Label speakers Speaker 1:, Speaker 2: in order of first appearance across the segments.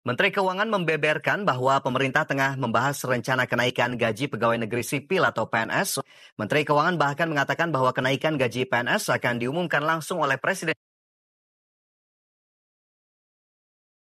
Speaker 1: Menteri Keuangan membeberkan bahwa pemerintah tengah membahas rencana kenaikan gaji pegawai negeri sipil atau PNS. Menteri Keuangan bahkan mengatakan bahwa kenaikan gaji PNS akan diumumkan langsung oleh Presiden.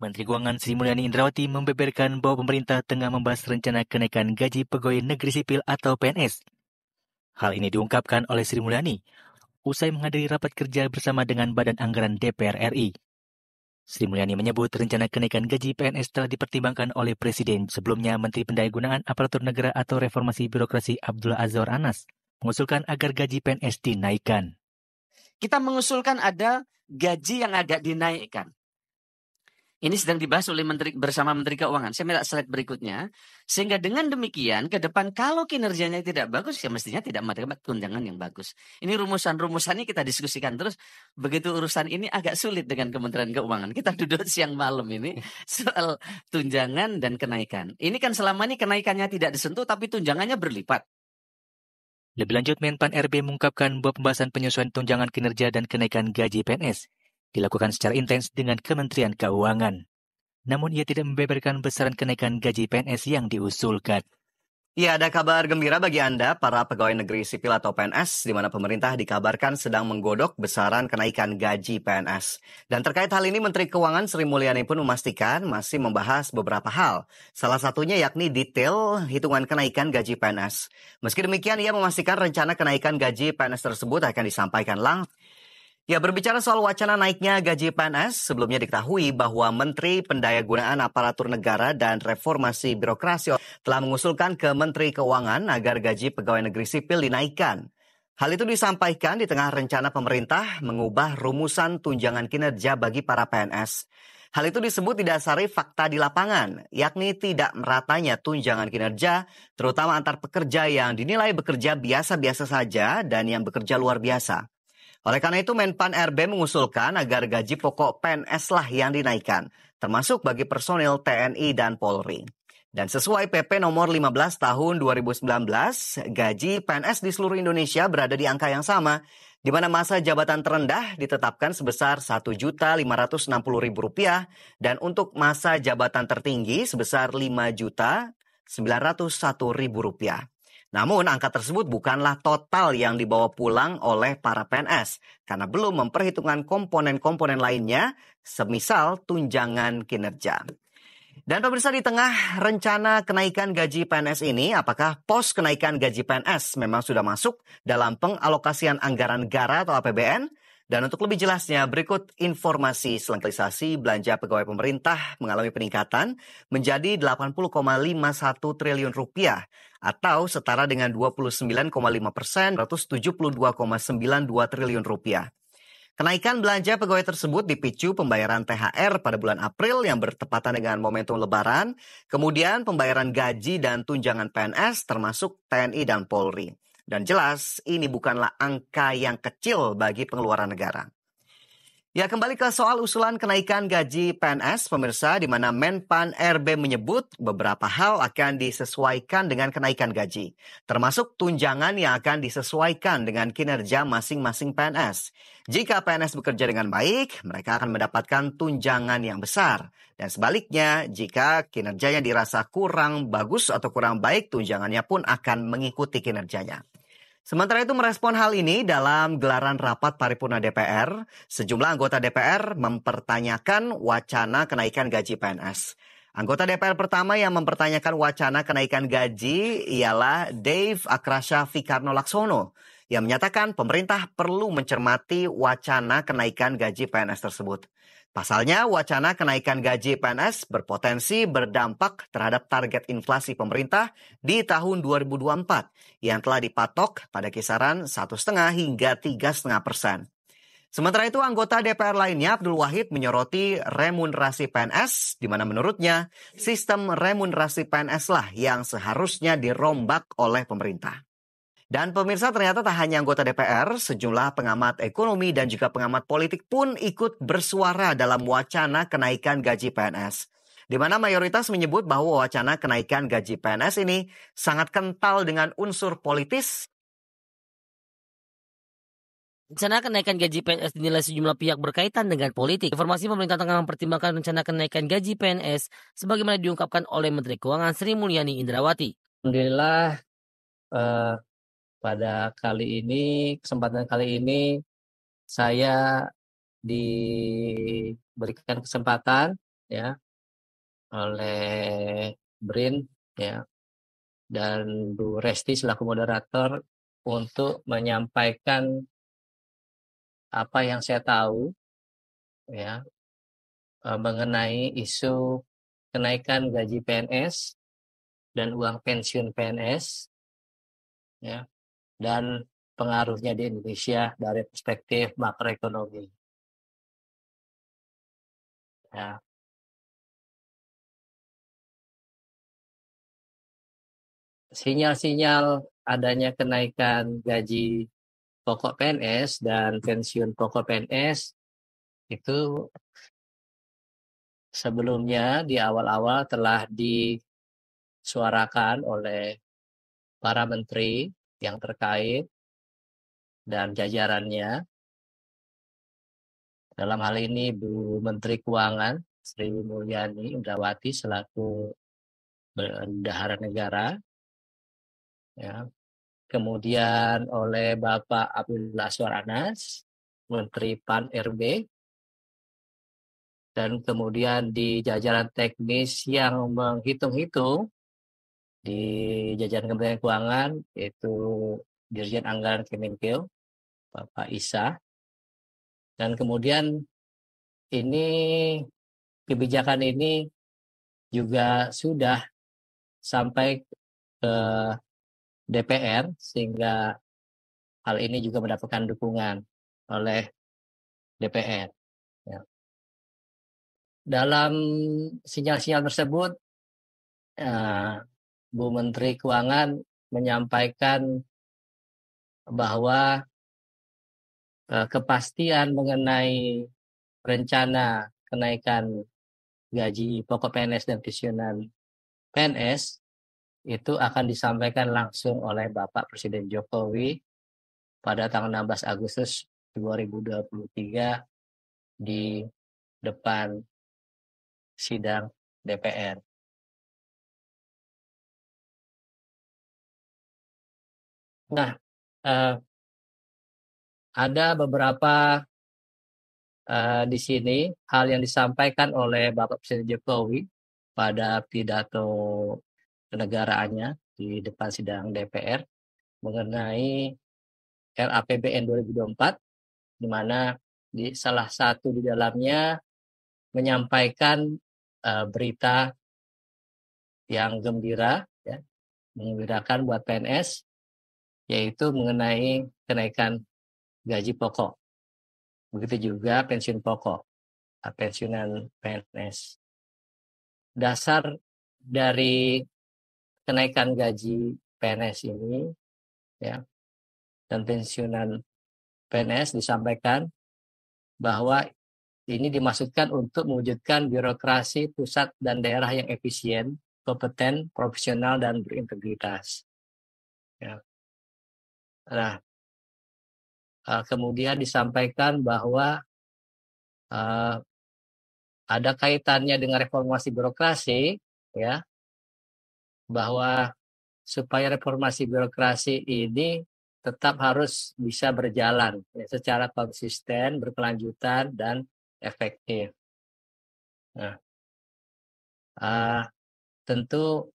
Speaker 2: Menteri Keuangan Sri Mulyani Indrawati membeberkan bahwa pemerintah tengah membahas rencana kenaikan gaji pegawai negeri sipil atau PNS. Hal ini diungkapkan oleh Sri Mulyani usai menghadiri rapat kerja bersama dengan Badan Anggaran DPR RI. Sri Mulyani menyebut rencana kenaikan gaji PNS telah dipertimbangkan oleh Presiden. Sebelumnya, Menteri Pendayagunaan Aparatur Negara atau Reformasi Birokrasi Abdullah Azwar Anas mengusulkan agar gaji PNS dinaikkan.
Speaker 3: Kita mengusulkan ada gaji yang agak dinaikkan. Ini sedang dibahas oleh bersama Menteri Keuangan. Saya minta slide berikutnya. Sehingga dengan demikian, ke depan kalau kinerjanya tidak bagus, ya mestinya tidak mendapat tunjangan yang bagus. Ini rumusan-rumusannya kita diskusikan terus. Begitu urusan ini agak sulit dengan Kementerian Keuangan. Kita duduk siang malam ini soal tunjangan dan kenaikan. Ini kan selama ini kenaikannya tidak disentuh, tapi tunjangannya berlipat.
Speaker 2: Lebih lanjut, Menpan RB mengungkapkan bahwa pembahasan penyesuaian tunjangan kinerja dan kenaikan gaji PNS dilakukan secara intens dengan Kementerian Keuangan. Namun ia tidak membeberkan besaran kenaikan gaji PNS yang diusulkan.
Speaker 1: Ya, ada kabar gembira bagi Anda, para pegawai negeri sipil atau PNS, di mana pemerintah dikabarkan sedang menggodok besaran kenaikan gaji PNS. Dan terkait hal ini, Menteri Keuangan Sri Mulyani pun memastikan masih membahas beberapa hal. Salah satunya yakni detail hitungan kenaikan gaji PNS. Meski demikian, ia memastikan rencana kenaikan gaji PNS tersebut akan disampaikan langsung. Ya, berbicara soal wacana naiknya gaji PNS, sebelumnya diketahui bahwa Menteri Pendayagunaan Aparatur Negara dan Reformasi Birokrasi telah mengusulkan ke Menteri Keuangan agar gaji pegawai negeri sipil dinaikkan. Hal itu disampaikan di tengah rencana pemerintah mengubah rumusan tunjangan kinerja bagi para PNS. Hal itu disebut didasari fakta di lapangan, yakni tidak meratanya tunjangan kinerja, terutama antar pekerja yang dinilai bekerja biasa-biasa saja dan yang bekerja luar biasa. Oleh karena itu, Menpan RB mengusulkan agar gaji pokok PNS lah yang dinaikkan, termasuk bagi personil TNI dan Polri. Dan sesuai PP nomor 15 tahun 2019, gaji PNS di seluruh Indonesia berada di angka yang sama, di mana masa jabatan terendah ditetapkan sebesar Rp1.560.000 dan untuk masa jabatan tertinggi sebesar Rp5.901.000. Namun, angka tersebut bukanlah total yang dibawa pulang oleh para PNS karena belum memperhitungkan komponen-komponen lainnya, semisal tunjangan kinerja. Dan pemirsa, di tengah rencana kenaikan gaji PNS ini, apakah pos kenaikan gaji PNS memang sudah masuk dalam pengalokasian anggaran negara atau APBN? Dan untuk lebih jelasnya, berikut informasi selengkapnya. Belanja pegawai pemerintah mengalami peningkatan menjadi Rp80,51 triliun atau setara dengan 29,5%, Rp172,92 triliun. Kenaikan belanja pegawai tersebut dipicu pembayaran THR pada bulan April yang bertepatan dengan momentum Lebaran, kemudian pembayaran gaji dan tunjangan PNS termasuk TNI dan Polri. Dan jelas ini bukanlah angka yang kecil bagi pengeluaran negara. Ya, kembali ke soal usulan kenaikan gaji PNS, pemirsa, di mana Menpan RB menyebut beberapa hal akan disesuaikan dengan kenaikan gaji, termasuk tunjangan yang akan disesuaikan dengan kinerja masing-masing PNS. Jika PNS bekerja dengan baik, mereka akan mendapatkan tunjangan yang besar. Dan sebaliknya, jika kinerjanya dirasa kurang bagus atau kurang baik, tunjangannya pun akan mengikuti kinerjanya. Sementara itu, merespon hal ini dalam gelaran rapat paripurna DPR, sejumlah anggota DPR mempertanyakan wacana kenaikan gaji PNS. Anggota DPR pertama yang mempertanyakan wacana kenaikan gaji ialah Dave Akrasya Fikarno Laksono, yang menyatakan pemerintah perlu mencermati wacana kenaikan gaji PNS tersebut. Pasalnya, wacana kenaikan gaji PNS berpotensi berdampak terhadap target inflasi pemerintah di tahun 2024 yang telah dipatok pada kisaran 1,5 hingga 3,5%. Sementara itu, anggota DPR lainnya Abdul Wahid menyoroti remunerasi PNS, di mana menurutnya sistem remunerasi PNS lah yang seharusnya dirombak oleh pemerintah. Dan pemirsa, ternyata tak hanya anggota DPR, sejumlah pengamat ekonomi dan juga pengamat politik pun ikut bersuara dalam wacana kenaikan gaji PNS. Di mana mayoritas menyebut bahwa wacana kenaikan gaji PNS ini sangat kental dengan unsur politis.
Speaker 4: Rencana kenaikan gaji PNS dinilai sejumlah pihak berkaitan dengan politik. Informasi pemerintah tengah mempertimbangkan rencana kenaikan gaji PNS sebagaimana diungkapkan oleh Menteri Keuangan Sri Mulyani Indrawati.
Speaker 5: Alhamdulillah pada kesempatan kali ini saya diberikan kesempatan ya oleh BRIN ya dan Bu Resti selaku moderator untuk menyampaikan apa yang saya tahu ya mengenai isu kenaikan gaji PNS dan uang pensiun PNS ya dan pengaruhnya di Indonesia dari perspektif makroekonomi. Ya. Sinyal-sinyal adanya kenaikan gaji pokok PNS dan pensiun pokok PNS itu sebelumnya di awal-awal telah disuarakan oleh para menteri yang terkait dan jajarannya. Dalam hal ini Bu Menteri Keuangan Sri Mulyani Indrawati selaku Bendahara Negara, ya. Kemudian oleh Bapak Abdullah Azwar Anas, Menteri Pan RB, dan kemudian di jajaran teknis yang menghitung-hitung di jajaran Kementerian Keuangan yaitu Dirjen Anggaran Kemenkeu, Bapak Isa, dan kemudian kebijakan ini juga sudah sampai ke DPR sehingga hal ini juga mendapatkan dukungan oleh DPR. Ya. Dalam sinyal-sinyal tersebut, Bu Menteri Keuangan menyampaikan bahwa kepastian mengenai rencana kenaikan gaji pokok PNS dan pensiunan PNS itu akan disampaikan langsung oleh Bapak Presiden Jokowi pada tanggal 16 Agustus 2023 di depan sidang DPR. Nah, ada beberapa di sini hal yang disampaikan oleh Bapak Presiden Jokowi pada pidato kenegaraannya di depan sidang DPR mengenai RAPBN 2024, di mana di salah satu di dalamnya menyampaikan berita yang gembira, ya, mengembirakan buat PNS, yaitu mengenai kenaikan gaji pokok. Begitu juga pensiun pokok, pensiunan PNS. Dasar dari kenaikan gaji PNS ini, ya, dan pensiunan PNS disampaikan bahwa ini dimaksudkan untuk mewujudkan birokrasi pusat dan daerah yang efisien, kompeten, profesional, dan berintegritas. Ya. Nah, kemudian disampaikan bahwa ada kaitannya dengan reformasi birokrasi, ya, bahwa supaya reformasi birokrasi ini tetap harus bisa berjalan ya, secara konsisten, berkelanjutan, dan efektif. Nah, tentu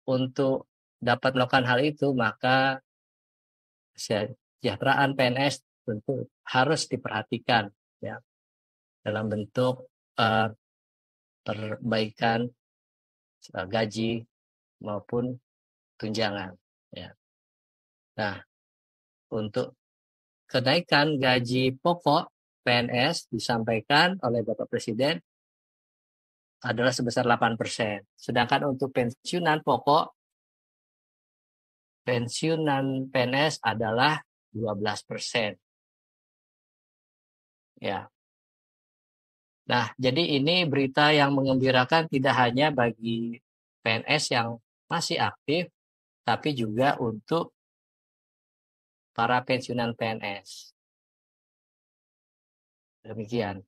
Speaker 5: untuk dapat melakukan hal itu maka kesejahteraan PNS tentu harus diperhatikan ya dalam bentuk perbaikan gaji maupun tunjangan ya. Nah, untuk kenaikan gaji pokok PNS disampaikan oleh Bapak Presiden adalah sebesar 8%. Sedangkan untuk pensiunan pokok, pensiunan PNS adalah 12%. Ya. Nah, jadi ini berita yang mengembirakan tidak hanya bagi PNS yang masih aktif, tapi juga untuk para pensiunan PNS. Demikian.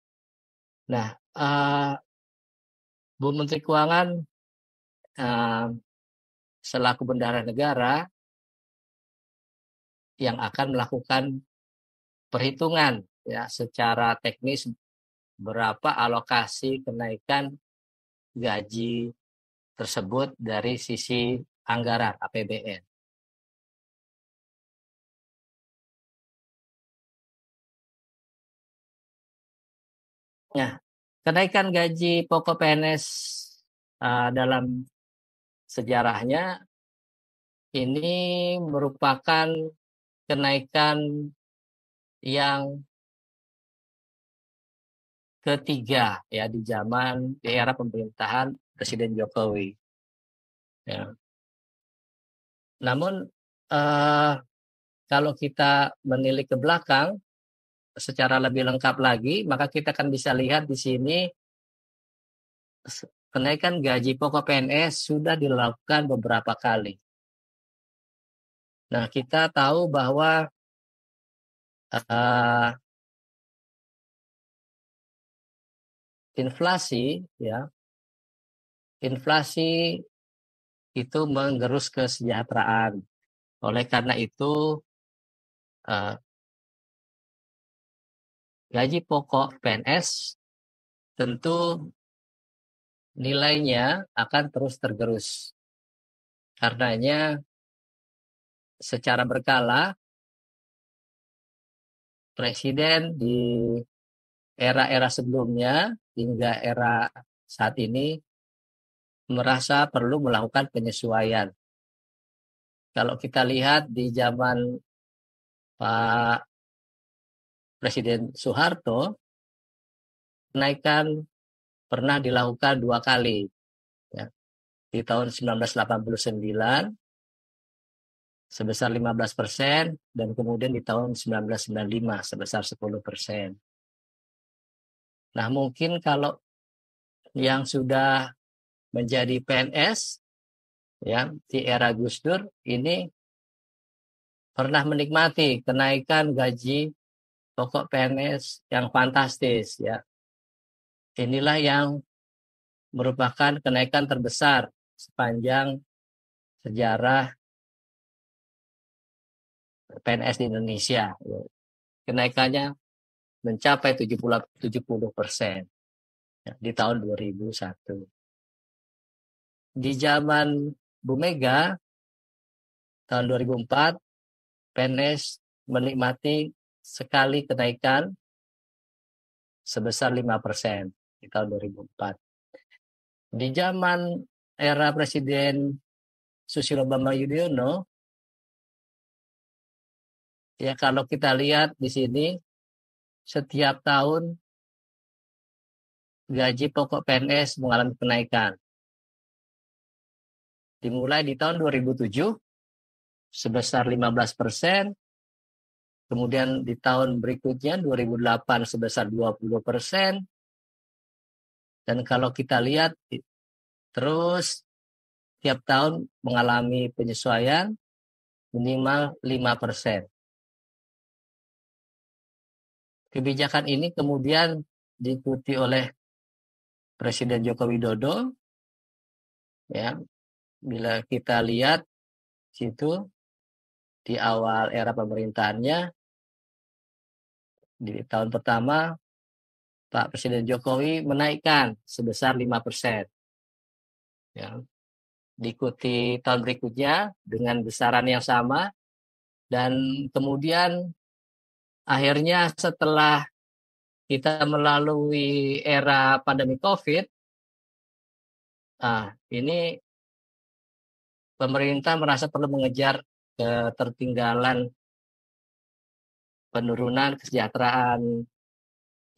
Speaker 5: Nah, Bu Menteri Keuangan selaku bendahara negara yang akan melakukan perhitungan ya secara teknis berapa alokasi kenaikan gaji tersebut dari sisi anggaran APBN. Nah, kenaikan gaji pokok PNS dalam sejarahnya ini merupakan kenaikan yang ketiga ya di era pemerintahan Presiden Jokowi. Ya. Namun kalau kita menilik ke belakang secara lebih lengkap lagi, maka kita akan bisa lihat di sini kenaikan gaji pokok PNS sudah dilakukan beberapa kali. Nah, kita tahu bahwa inflasi itu menggerus kesejahteraan. Oleh karena itu gaji pokok PNS tentu nilainya akan terus tergerus. Karenanya secara berkala Presiden di era-era sebelumnya hingga era saat ini merasa perlu melakukan penyesuaian. Kalau kita lihat di zaman Pak Presiden Soeharto, kenaikan pernah dilakukan 2 kali. Ya. Di tahun 1989 sebesar 15% dan kemudian di tahun 1995 sebesar 10%. Nah, mungkin kalau yang sudah menjadi PNS ya di era Gus Dur ini pernah menikmati kenaikan gaji pokok PNS yang fantastis ya. Inilah yang merupakan kenaikan terbesar sepanjang sejarah PNS di Indonesia. Kenaikannya mencapai 70% di tahun 2001. Di zaman Bu Mega tahun 2004 PNS menikmati sekali kenaikan sebesar 5% di tahun 2004. Di zaman era Presiden Susilo Bambang Yudhoyono ya kalau kita lihat di sini setiap tahun gaji pokok PNS mengalami kenaikan. Dimulai di tahun 2007 sebesar 15%, kemudian di tahun berikutnya 2008 sebesar 20%, dan kalau kita lihat terus tiap tahun mengalami penyesuaian minimal 5%. Kebijakan ini kemudian diikuti oleh Presiden Joko Widodo. Ya, bila kita lihat situ di awal era pemerintahannya di tahun pertama Pak Presiden Jokowi menaikkan sebesar 5%. Ya. Diikuti tahun berikutnya dengan besaran yang sama dan kemudian akhirnya setelah kita melalui era pandemi COVID, ini pemerintah merasa perlu mengejar ketertinggalan penurunan kesejahteraan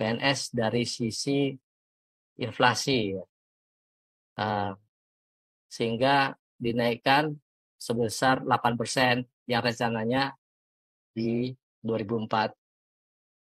Speaker 5: PNS dari sisi inflasi. Sehingga dinaikkan sebesar 8% yang rencananya di 2004